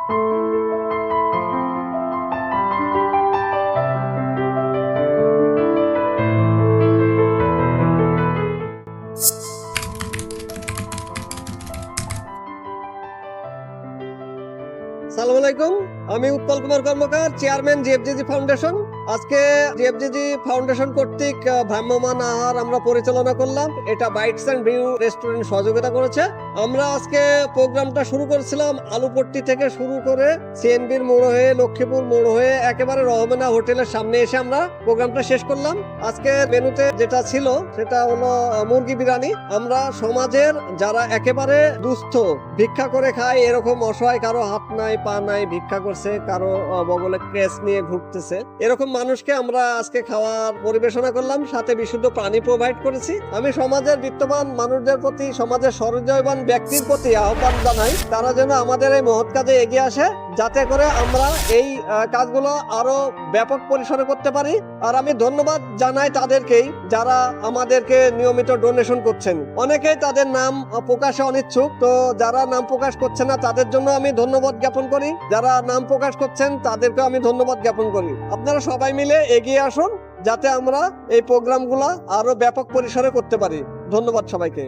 আসসালামু আলাইকুম, আমি উৎপল কুমার কর্মকার, চেয়ারম্যান জিএফজিজি ফাউন্ডেশন। আজকে জিএফজিজি ফাউন্ডেশন কর্তৃক ভ্রাম্যমাণ আহার আমরা পরিচালনা করলাম। এটা বাইটস অ্যান্ড ভিউ রেস্টুরেন্ট সহযোগিতা করেছে। আমরা আজকে প্রোগ্রামটা শুরু করেছিলাম আলুপট্টি থেকে শুরু করে সিএনবির মোড় হয়ে লক্ষ্মীপুর মোড় হয়ে একেবারে রহমানা হোটেলের সামনে এসে আমরা প্রোগ্রামটা শেষ করলাম। আজকে মেনুতে যেটা ছিল সেটা হলো মুরগি বিরিয়ানি। আমরা সমাজের যারা একেবারে দুস্থ, ভিক্ষা করে খায়, এরকম অসহায়, কারো হাত নাই পা নাই, ভিক্ষা করছে, কারো বগলে ক্রেস নিয়ে ঘুরতেছে, এরকম মানুষকে আমরা আজকে খাওয়ার পরিবেশনা করলাম, সাথে বিশুদ্ধ পানি প্রোভাইড করেছি। আমি সমাজের বিত্তবান মানুষদের প্রতি, সমাজের সহৃদয়বান ব্যক্তির প্রতি আহ্বান জানাই তারা যেন আমাদের এই মহৎ কাজে এগিয়ে আসে, যাতে করে আমরা এই কাজগুলো আরো ব্যাপক পরিসরে করতে পারি। আর আমি ধন্যবাদ জানাই তাদেরকেই যারা আমাদেরকে নিয়মিত ডোনেশন করছেন। অনেকেই তাদের নাম প্রকাশে অনিচ্ছুক, তো যারা নাম প্রকাশ করছে না তাদের জন্য আমি ধন্যবাদ জ্ঞাপন করি, যারা নাম প্রকাশ করছেন তাদেরকে আমি ধন্যবাদ জ্ঞাপন করি। আপনারা সবাই মিলে এগিয়ে আসুন যাতে আমরা এই প্রোগ্রামগুলো আরো ব্যাপক পরিসরে করতে পারি। ধন্যবাদ সবাইকে।